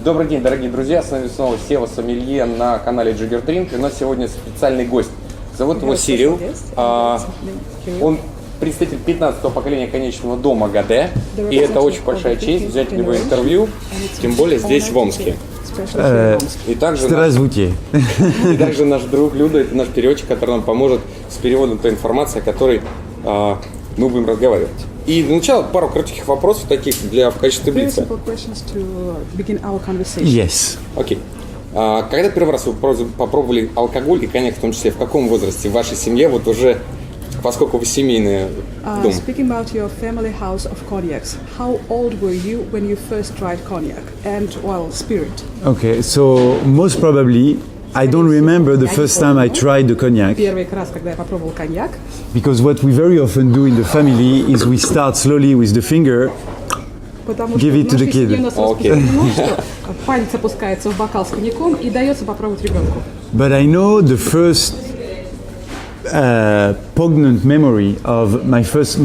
Добрый день, дорогие друзья, с вами снова Сева Сомелье на канале Jigger Drink. У нас сегодня специальный гость. Зовут его Сирил. Он представитель 15-го поколения коньячного дома Годэ. И это очень большая честь взять у него интервью, тем более здесь, в Омске. И также Здравствуйте. И также наш друг Люда, это наш переводчик, который нам поможет с переводом той информации, о которой мы будем разговаривать. И для начала пару коротких вопросов таких в качестве блица. Yes. Окей. Когда первый раз вы попробовали алкоголь и коньяк в том числе, в каком возрасте в вашей семье, вот уже, поскольку вы семейный дом? Speaking about your family house of cognacs, how old were you when you first tried cognac and, well, spirit? Okay, so most probably I don't remember the first time I tried the cognac. Первый раз, когда я попробовал коньяк. Because what we very often do in the family is we start slowly with the finger, give it to the kid. Палец опускается в бокал с коньяком и дается попробовать ребенку. But I know the first poignant memory of my first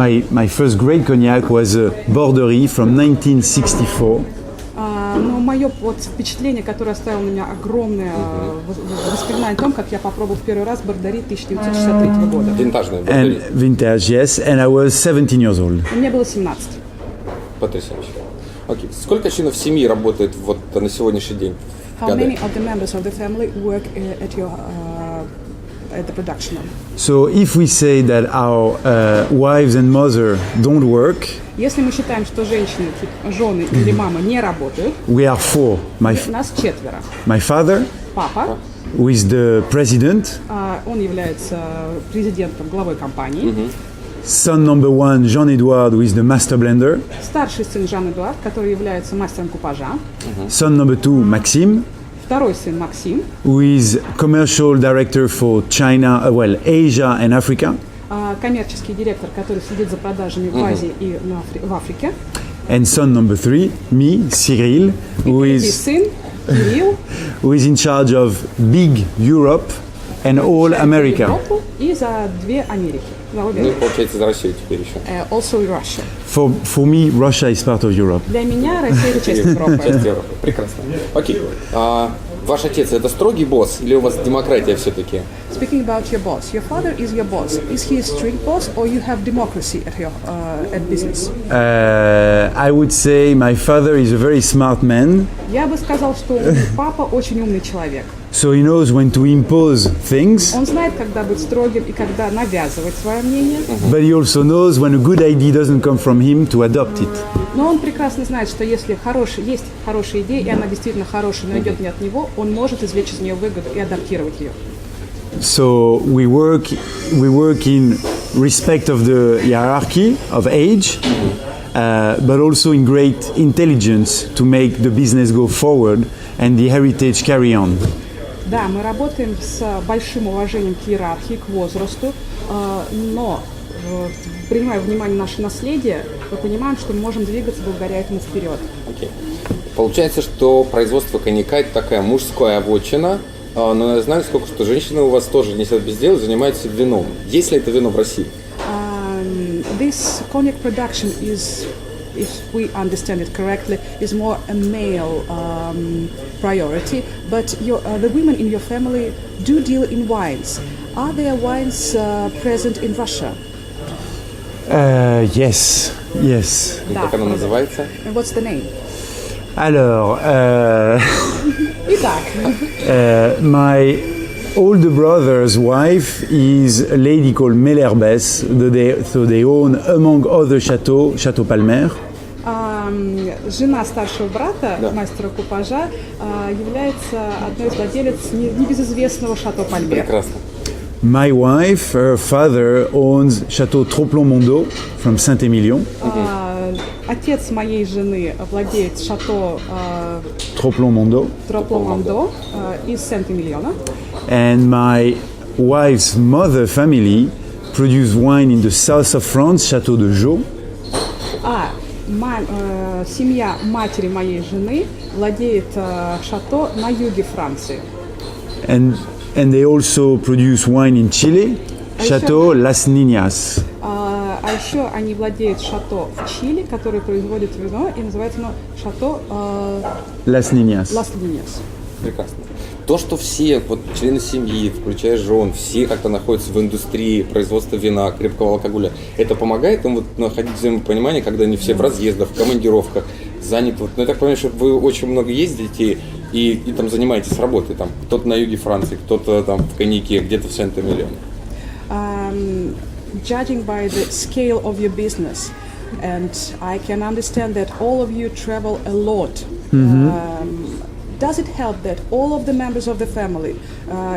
great cognac was a Borderie from 1964. Но мое впечатление, которое оставило на меня огромное воспоминание о том, как я попробовал в первый раз Бордери 1963 года. Винтажный Бордери. Vintage, yes, and I was 17 years old. Мне было 17. Потрясающе. Окей. Сколько членов семьи работает вот на сегодняшний день? How many of the members of the family work at your at the production? So if we say that our wives and mother don't work, если мы считаем, что женщины, жены или мама не работают, we are four. Нас четверо. My father, папа, who is the president, он является президентом, главой компании. Son number one, Jean-Edouard, who is the master blender. Старший сын Жан-Эдуард, который является мастером купажа. Son number two, Maxime. Второй сын Максим, who is commercial director for China, Asia and Africa. Коммерческий директор, который следит за продажами в Азии и в Африке. And son number three, me, Cyril, who is in charge of big Europe and all America. И за две Америки. Ну, получается, за Россию теперь еще. Also Russia. For me, Russia is part of Europe. Для меня Россия это часть Европы. Часть Европы. Прекрасно. Окей. Ваш отец это строгий босс или у вас демократия все-таки? Speaking about your boss, your father is your boss. Is he a strict boss or you have democracy at your at business? I would say my father is a very smart man. Я бы сказал, что папа очень умный человек. So he knows when to impose things. Он знает, когда быть строгим и когда навязывать свое мнение. But he also knows when a good idea doesn't come from him to adopt it. Но он прекрасно знает, что если есть хорошая идея, и она действительно хорошая, но идет не от него, он может извлечь из нее выгоду и адаптировать ее. So we work in respect of the hierarchy of age, but also in great intelligence to make the business go forward and the heritage carry on. Да, мы работаем с большим уважением к иерархии, к возрасту, но принимая во внимание наше наследие, мы понимаем, что мы можем двигаться благодаря этому вперед. Okay. Получается, что производство коньяка это такая мужская вотчина, но я знаю, сколько что женщины у вас тоже не сидят без дела, занимаются вином. Есть ли это вино в России? This cognac production is, if we understand it correctly, is more a male priority. But the women in your family do deal in wines. Are there wines present in Russia? Yes. И как оно называется? And what's the name? Alors, Итак, my older brother's wife is a lady called Mellerbès, so they own, among other chateaux, Chateau Palmer. Жена старшего брата, мастера купажа, является одной из владелец небезызвестного Шато Пальмер. Прекрасно. My wife, her father owns Chateau Troplon-Mondo from Saint-Émilion. Отец моей жены владеет шато Troplon-Mondo. Тропло-Мондо из Сент-Эмильона. And my wife's mother family produce wine in the south of France, Chateau de Jaux. Семья матери моей жены владеет шато на юге Франции. And they also produce wine in Chile, Chateau Las Niñas. А еще они владеют шато в Чили, который производит вино, и называется оно шато Las Niñas. Las Niñas. Прекрасно. То, что все вот, члены семьи, включая жен, все как-то находятся в индустрии производства вина, крепкого алкоголя, это помогает им вот находить взаимопонимание, когда они все в разъездах, в командировках, заняты. Вот, ну, я так понимаю, что вы очень много ездите и там занимаетесь работой. Там, кто-то на юге Франции, кто-то там в коньяке, где-то в Сент-Эмилионе. Judging by the scale of your business, and I can understand that all of you travel a lot. Does it help that all of the members of the family,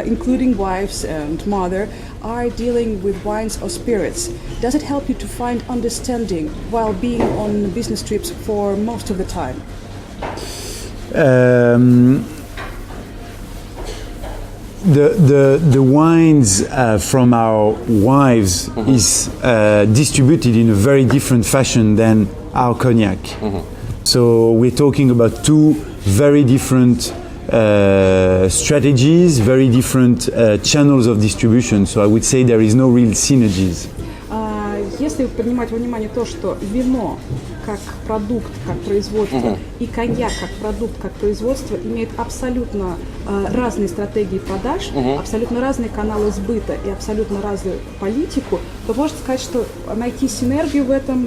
including wives and mother, are dealing with wines or spirits? Does it help you to find understanding while being on business trips for most of the time? The wines from our wives is distributed in a very different fashion than our cognac. So we're talking about two very different strategies, very different channels of distribution. So I would say there is no real synergies. Если принимать во внимание то, что вино как продукт, как производство, и коньяк как продукт, как производство имеют абсолютно разные стратегии продаж, абсолютно разные каналы сбыта и абсолютно разную политику, то можно сказать, что найти синергию в этом,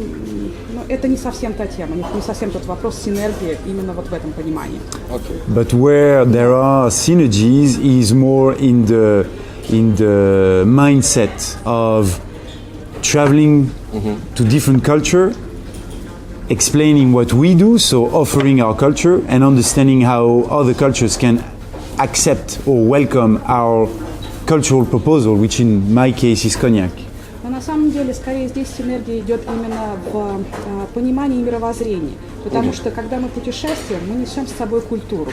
ну, это не совсем та тема, не совсем тот вопрос синергии именно вот в этом понимании. Okay. But where there are synergies is more in the mindset of traveling to different culture, explaining what we do, so offering our culture and understanding how other cultures can accept or welcome our cultural proposal, which in my case is cognac. Но на самом деле, скорее, здесь синергия идет именно в понимании мировоззрения. Потому что, когда мы путешествуем, мы несем с собой культуру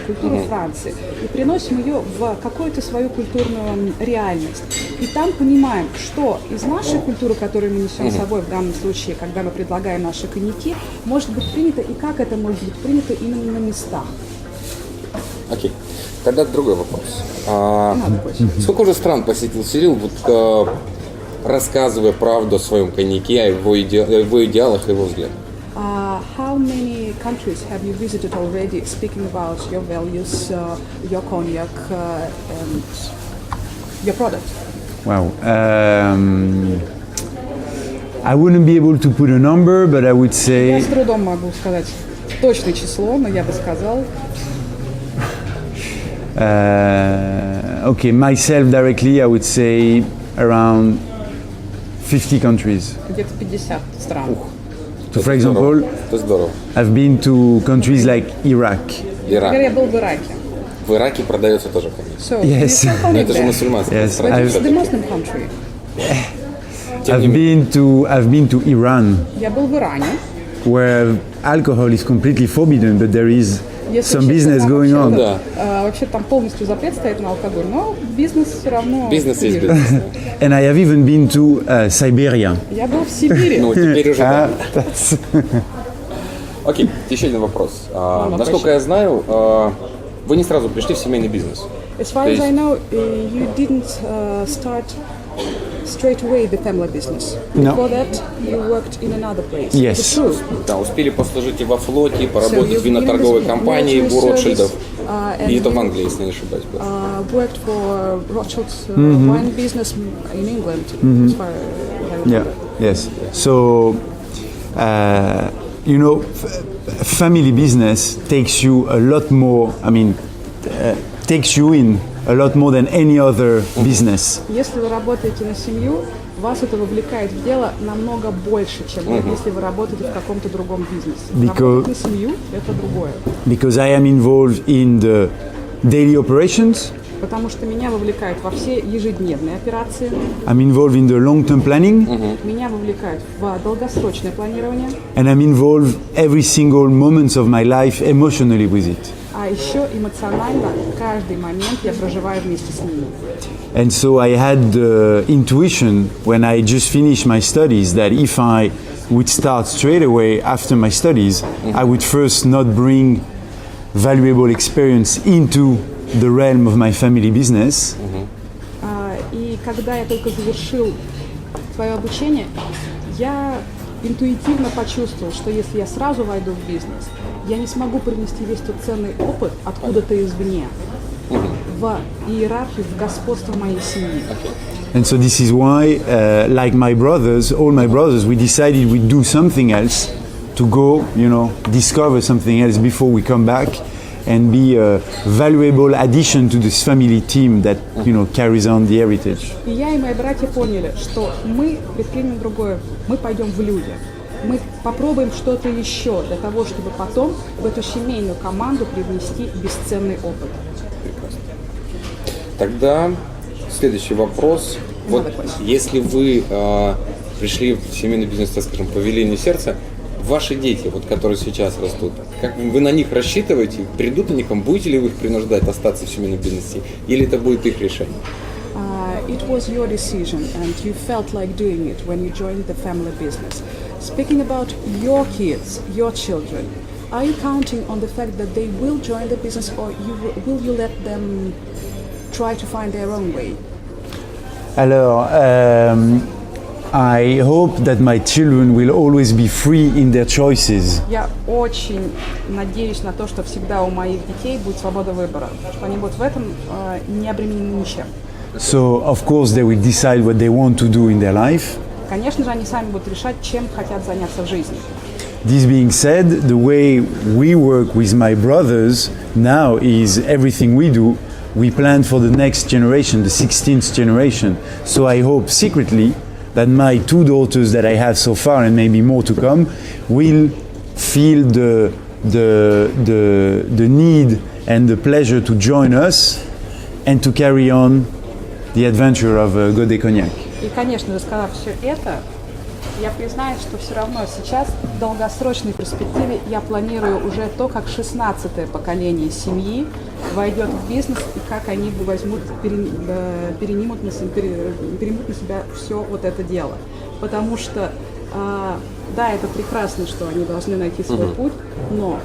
Франции, и приносим ее в какую-то свою культурную реальность. И там понимаем, что из нашей культуры, которую мы несем с собой, в данном случае, когда мы предлагаем наши коньяки, может быть принято, и как это может быть принято именно на местах. Окей. Тогда другой вопрос. Сколько уже стран посетил Сирил, вот, рассказывая правду о своем коньяке, о его идеалах и его взглядах? How many countries have you visited already, speaking about your values, your cognac, and your product? Wow. I wouldn't be able to put a number, but I would Я say с трудом могу сказать точное число, но я бы сказал. okay, myself directly, I would say around 50 countries. Где-то 50 стран. So, for example, Это здорово. I've been to countries like Iraq. Например, я Ирак. был в Ираке. В Ираке продается тоже коньяк. So, Yes. you can Но это же there. мусульманская Yes, страна. But it's the Muslim country. Тем не I've been to Iran, Я был в Иране. where alcohol is completely forbidden, but there is Если some честно, business там going вообще, on. Да. Вообще там полностью запрет стоит на алкоголь, но бизнес все равно Бизнес есть движется. бизнес. And I have even been to Siberia. Я был в Сибири. Ну, теперь уже да. That's Окей, еще один вопрос. Насколько я знаю, вы не сразу пришли в семейный бизнес. As far as I know, you didn't start straight away the family business. No. Before that, you worked in another place. Yes. Is it true? Да, успели послужить и во флоте, So поработать you've в been in виноторговой the компании military у Ротшильдов. service, and И это в you, Англии, если не ошибаюсь. было. worked for Rothschild's wine business in England, as far as I yeah, remember. yes. So, you know, family business takes you a lot more. I mean, takes you in a lot more than any other business. Если вы работаете на семью, вас это вовлекает в дело намного больше, чем если вы работаете в каком-то другом бизнесе. Because- Работать на семью – это другое. Because I am involved in the daily operations. Потому что меня вовлекают во все ежедневные операции, I'm involved in the long-term planning, меня вовлекают в долгосрочное планирование, and I'm involved every single moment of my life emotionally with it. а еще эмоционально каждый момент я проживаю вместе с ними. And so I had the intuition when I just finished my studies that if I would start straight away after my studies, I would first not bring valuable experience into the realm of my family business. И когда я только завершил свое обучение, Я интуитивно почувствовал, что если я сразу войду в бизнес, я не смогу принести весь тот ценный опыт откуда-то извне в иерархию, в господство моей семьи. And so this is why, like my brothers, all my brothers, we decided we'd do something else to go, discover something else before we come back and be a valuable addition to this family team that, carries on the heritage. И я и мои братья поняли, что мы предпримем другое, мы пойдем в люди. Мы попробуем что-то еще для того, чтобы потом в эту семейную команду привнести бесценный опыт. Прекрасно. Тогда следующий вопрос. Вот если вы пришли в семейный бизнес, так скажем, по велению сердца, ваши дети, вот, которые сейчас растут, как вы на них рассчитываете, придут на них, будете ли вы их принуждать остаться в семейном бизнесе, или это будет их решение? It was your decision and you felt like doing it when you joined the family business. Speaking about your kids, your children, are you counting on the fact that they will join the business or will you let them try to find their own way? Alors, I hope that my children will always be free in their choices. Я очень надеюсь на то, что всегда у моих детей будет свобода выбора, что они будут в этом не обременены ничем. So, of course, they will decide what they want to do in their life. Конечно же, они сами будут решать, чем хотят заняться в жизни. This being said, the way we work with my brothers now is everything we do, we plan for the next generation, the 16th generation. So I hope secretly that my two daughters that I have so far, and maybe more to come, will feel the need and the pleasure to join us and to carry on the adventure of Godet Cognac. И, конечно же, сказав все это, я признаюсь, что все равно сейчас, в долгосрочной перспективе, я планирую уже то, как 16-е поколение семьи войдет в бизнес и как они перемут на себя все вот это дело. Потому что, да, это прекрасно, что они должны найти свой путь, но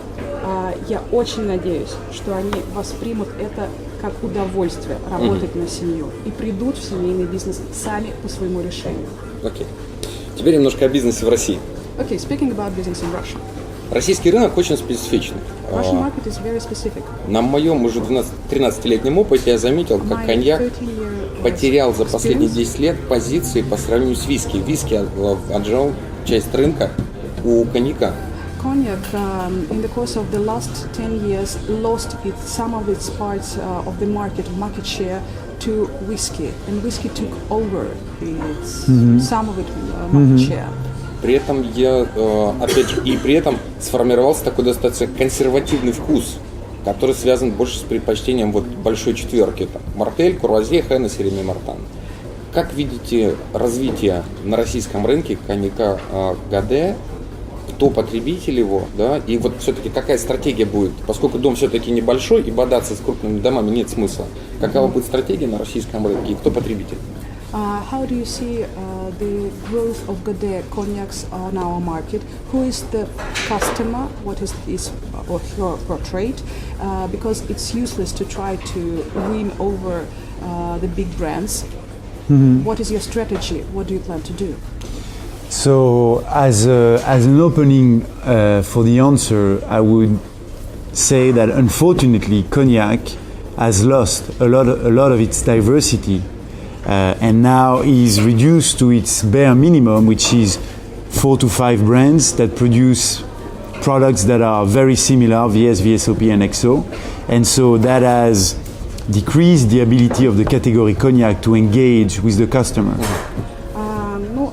я очень надеюсь, что они воспримут это как удовольствие работать на семью и придут в семейный бизнес сами по своему решению. Окей. Теперь немножко о бизнесе в России. Okay, speaking about business in Russia. Российский рынок очень специфичный. Russian market is very specific. На моем уже 13-летнем опыте я заметил, как коньяк потерял за последние 10 лет позиции по сравнению с виски. Виски отжал часть рынка у коньяка. Cognac, in the course of the last 10 years, lost some of its parts of the market share to whiskey, and whiskey took over some of its market share. При этом при этом сформировался такой достаточно консервативный вкус, который связан больше с предпочтением большой четверки, Мартель, Курвазье, Хеннесси, Реми Мартан. Как видите развитие на российском рынке коньяка Годе? Кто потребитель его, да, и вот все-таки какая стратегия будет, поскольку дом все-таки небольшой и бодаться с крупными домами нет смысла. Какова будет стратегия на российском рынке и кто потребитель? How do you see the growth of Godet cognacs on our market? Who is the customer? What is your portrait? Because it's useless to try to win over the big brands. What is your strategy? What do you plan to do? So, as an opening for the answer, I would say that unfortunately, cognac has lost a lot of its diversity, and now is reduced to its bare minimum, which is 4 to 5 brands that produce products that are very similar: VS, VSOP, and XO, and so that has decreased the ability of the category cognac to engage with the customer.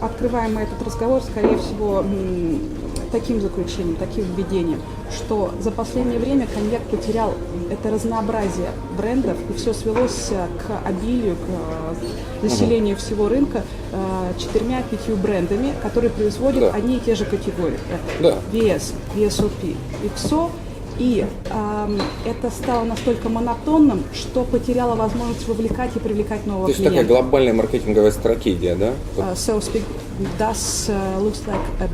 Открываем мы этот разговор, скорее всего, таким заключением, таким введением, что за последнее время коньяк потерял это разнообразие брендов, и все свелось к обилию, к населению всего рынка 4-5 брендами, которые производят одни и те же категории. Это VS, VSOP, XO. И это стало настолько монотонным, что потеряло возможность вовлекать и привлекать нового клиента. То есть такая глобальная маркетинговая стратегия, да? So speak, thus looks like a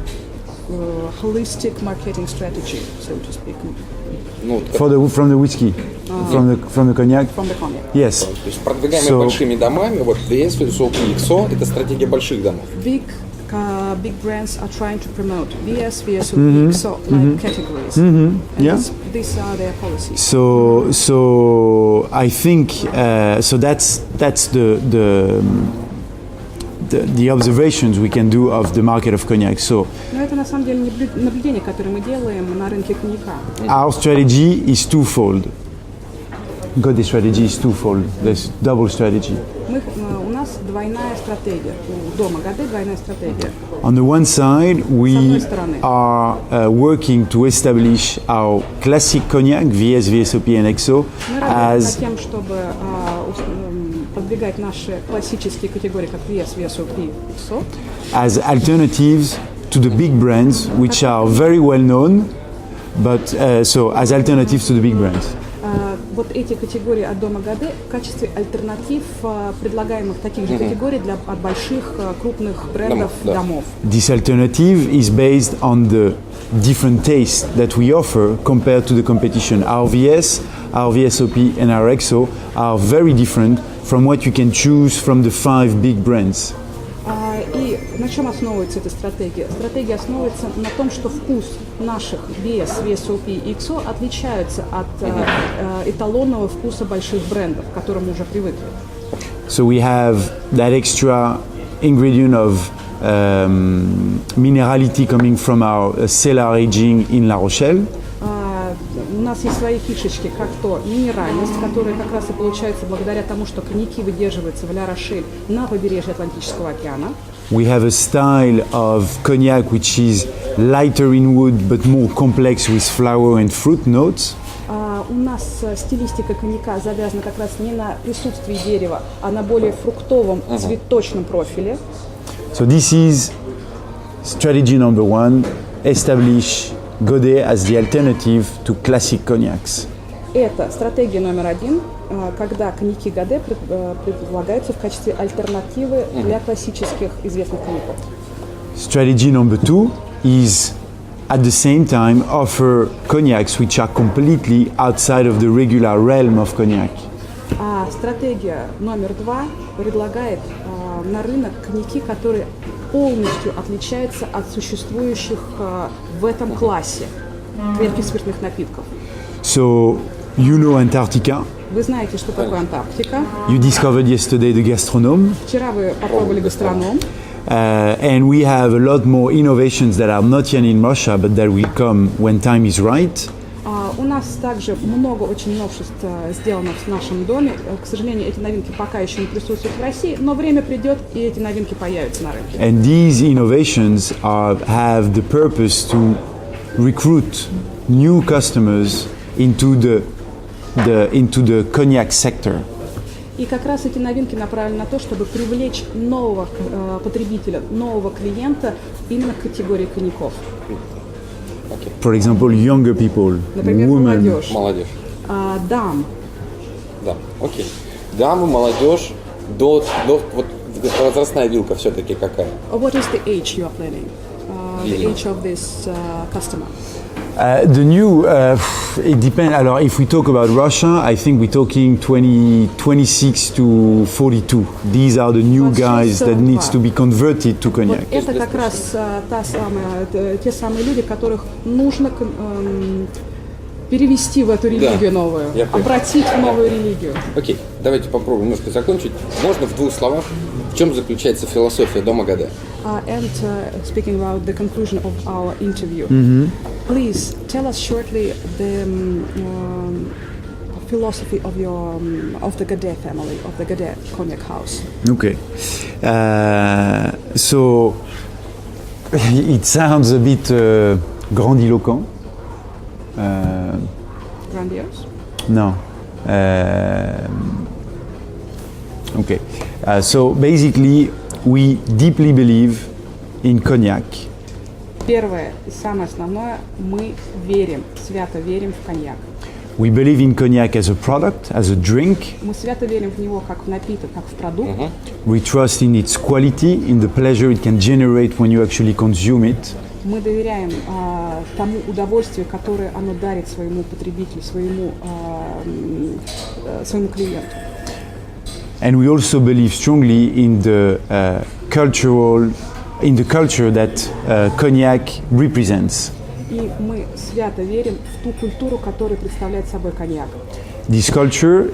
holistic marketing strategy, so to speak. From the whiskey, from the cognac. From the cognac. Yes. То есть продвигаемые большими домами, VS, VSOP, XO, это стратегия больших домов. Big big brands are trying to promote VS, VSOP, so like categories. And Yeah. these are their policies. So I think so. That's the observations we can do of the market of cognac. So Но это на самом деле наблюдение, которое мы делаем на рынке коньяка. our strategy is twofold. Godet strategy is twofold. There's double strategy. У нас двойная стратегия. У дома Годэ двойная стратегия. On the one side, we are working to establish our classic cognac, VS, VSOP, and XO, Мы работаем as над тем, чтобы продвигать наши классические категории, как VS, VSOP, XO, as alternatives to the big brands, which are very well known, but so as alternatives to the big brands. Вот эти категории от дома Годэ в качестве альтернатив предлагаемых таких же категорий от больших крупных брендов домов. This alternative is based on the different tastes that we offer compared to the competition. Our VS, our VSOP, and our XO are very different from what you can choose from the 5 big brands. И на чем основывается эта стратегия? Стратегия основывается на том, что вкус наших VS, VSOP и XO отличаются от эталонного вкуса больших брендов, к которым мы уже привыкли. So we have that extra ingredient of minerality coming from our cellar aging in La Rochelle. У нас есть свои фишечки, как то минеральность, которая как раз и получается благодаря тому, что коньяки выдерживаются в Ля-Рошель на побережье Атлантического океана. We have a style of cognac which is lighter in wood but more complex with flower and fruit notes. У нас стилистика коньяка завязана как раз не на присутствии дерева, а на более фруктовом, цветочном профиле. So this is strategy number 1, establish Godet as the alternative to classic cognacs. Это стратегия номер 1, когда коньяки Годэ предлагаются в качестве альтернативы для классических известных коньяков. Strategy number 2 is at the same time offer cognacs which are completely outside of the regular realm of cognac. А стратегия номер 2 предлагает на рынок коньяки, которые полностью отличаются от существующих в этом классе крепких спиртных напитков. So you know Antarctica. Вы знаете, что такое Антарктика. You discovered yesterday the gastronome. Вчера вы попробовали гастроном. And we have a lot more innovations that are not yet in Russia, but that will come when time is right. У нас также много очень новшеств сделано в нашем доме. К сожалению, эти новинки пока еще не присутствуют в России, но время придет, и эти новинки появятся на рынке. And these innovations have the purpose to recruit new customers into the cognac sector. И как раз эти новинки направлены на то, чтобы привлечь нового потребителя, нового клиента именно к категории коньяков. For example, younger people, Например, women. Молодежь. Дам. Да, окей. Дамы, молодежь, вот возрастная вилка все-таки какая? What is the age you are planning? The age of this customer? The new, it depends. Alors, if we talk about Russia, I think we're talking 26 to 42. These are the new guys that needs to be converted to cognac. Вот это как раз те самые люди, которых нужно перевести в эту религию новую, обратить в новую религию. Окей, давайте попробуем немножко закончить. Можно в 2 словах, в чем заключается философия дома Годэ? And speaking about the conclusion of our interview, please tell us shortly the philosophy of the Godet family, of the Godet cognac house. Okay. So it sounds a bit grandiloquent. Grandiose? No. Okay. So basically, we deeply believe in cognac. Первое и самое основное, мы верим, свято верим в коньяк. We believe in cognac as a product, as a drink. Мы свято верим в него как в напиток, как в продукт. We trust in its quality, in the pleasure it can generate when you actually consume it. Мы доверяем тому удовольствию, которое оно дарит своему потребителю, своему клиенту. And we also believe strongly in the cultural in the culture that cognac represents. И мы свято верим в ту культуру, которую представляет собой коньяк. This culture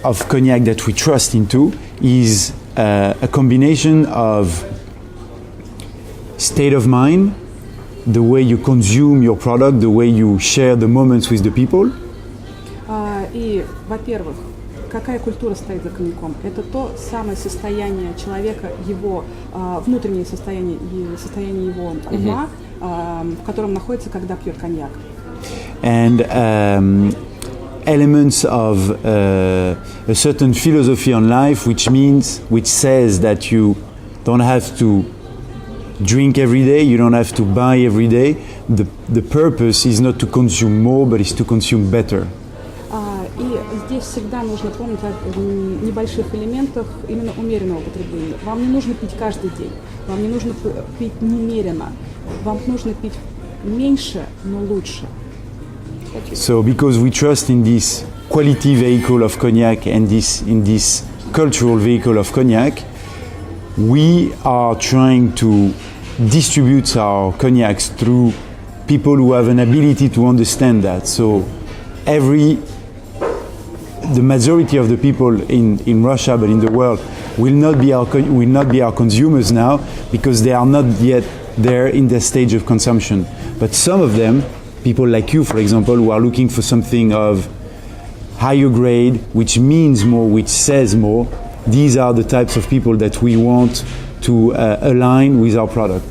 of cognac that we trust into is a combination of state of mind, the way you consume your product, the way you share the moments with the people. И, во-первых, какая культура стоит за коньяком? Это то самое состояние человека, его внутреннее состояние и состояние его ума, в котором находится, когда пьет коньяк. And elements of a certain philosophy on life, which says that you don't have to drink every day, you don't have to buy every day. The purpose is not to consume more, but is to consume better. И здесь всегда нужно помнить о небольших элементах именно умеренного потребления. Вам не нужно пить каждый день, вам не нужно пить немерено, вам нужно пить меньше, но лучше. So because we trust in this quality vehicle of cognac and in this cultural vehicle of cognac, we are trying to distribute our cognacs through people who have an ability to understand that. So the majority of the people in Russia, but in the world, will not be our consumers now because they are not yet there in their stage of consumption. But some of them, people like you, for example, who are looking for something of higher grade, which means more, which says more, these are the types of people that we want to align with our product.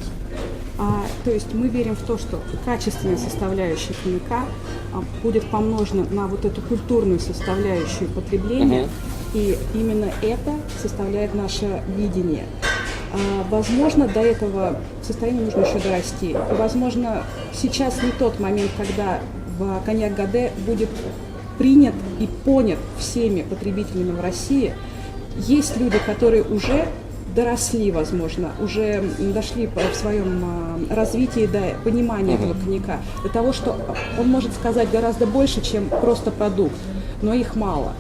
То есть мы верим в то, что качественная составляющая коньяка будет помножена на вот эту культурную составляющую потребления, и именно это составляет наше видение. Возможно, до этого состояния нужно еще дорасти. И, возможно, сейчас не тот момент, когда коньяк Годэ будет принят и понят всеми потребителями в России. Есть люди, которые уже доросли, возможно, уже дошли в своем развитии до понимания этого коньяка, до того, что он может сказать гораздо больше, чем просто продукт, но их мало.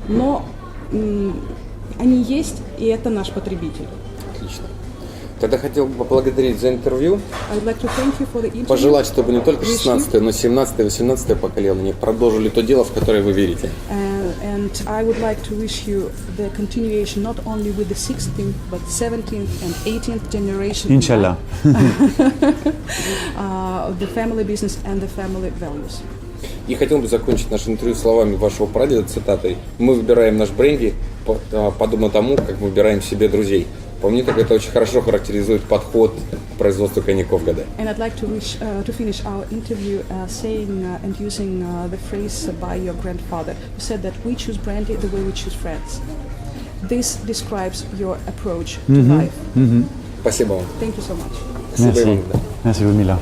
Но они есть, и это наш потребитель. Отлично. Тогда хотел бы поблагодарить за интервью, Like пожелать, чтобы не только 16-е, но 17-е, 18-е поколение продолжили то дело, в которое вы верите. And I would like to wish you the continuation not only with the 16th, but 17th and 18th generation. Inshallah. The family business and the family values. И хотел бы закончить наше интервью словами вашего прадеда, цитатой: «Мы выбираем наш бренди подобно тому, как мы выбираем себе друзей». По мне, так это очень хорошо характеризует подход к производству коньяков Годэ. And I'd like to finish our interview saying and using the phrase by your grandfather, who said that we choose brandy the way we choose friends. This describes your approach to life. Спасибо вам. Thank you so much. Спасибо Merci. вам. Merci, Ludmila.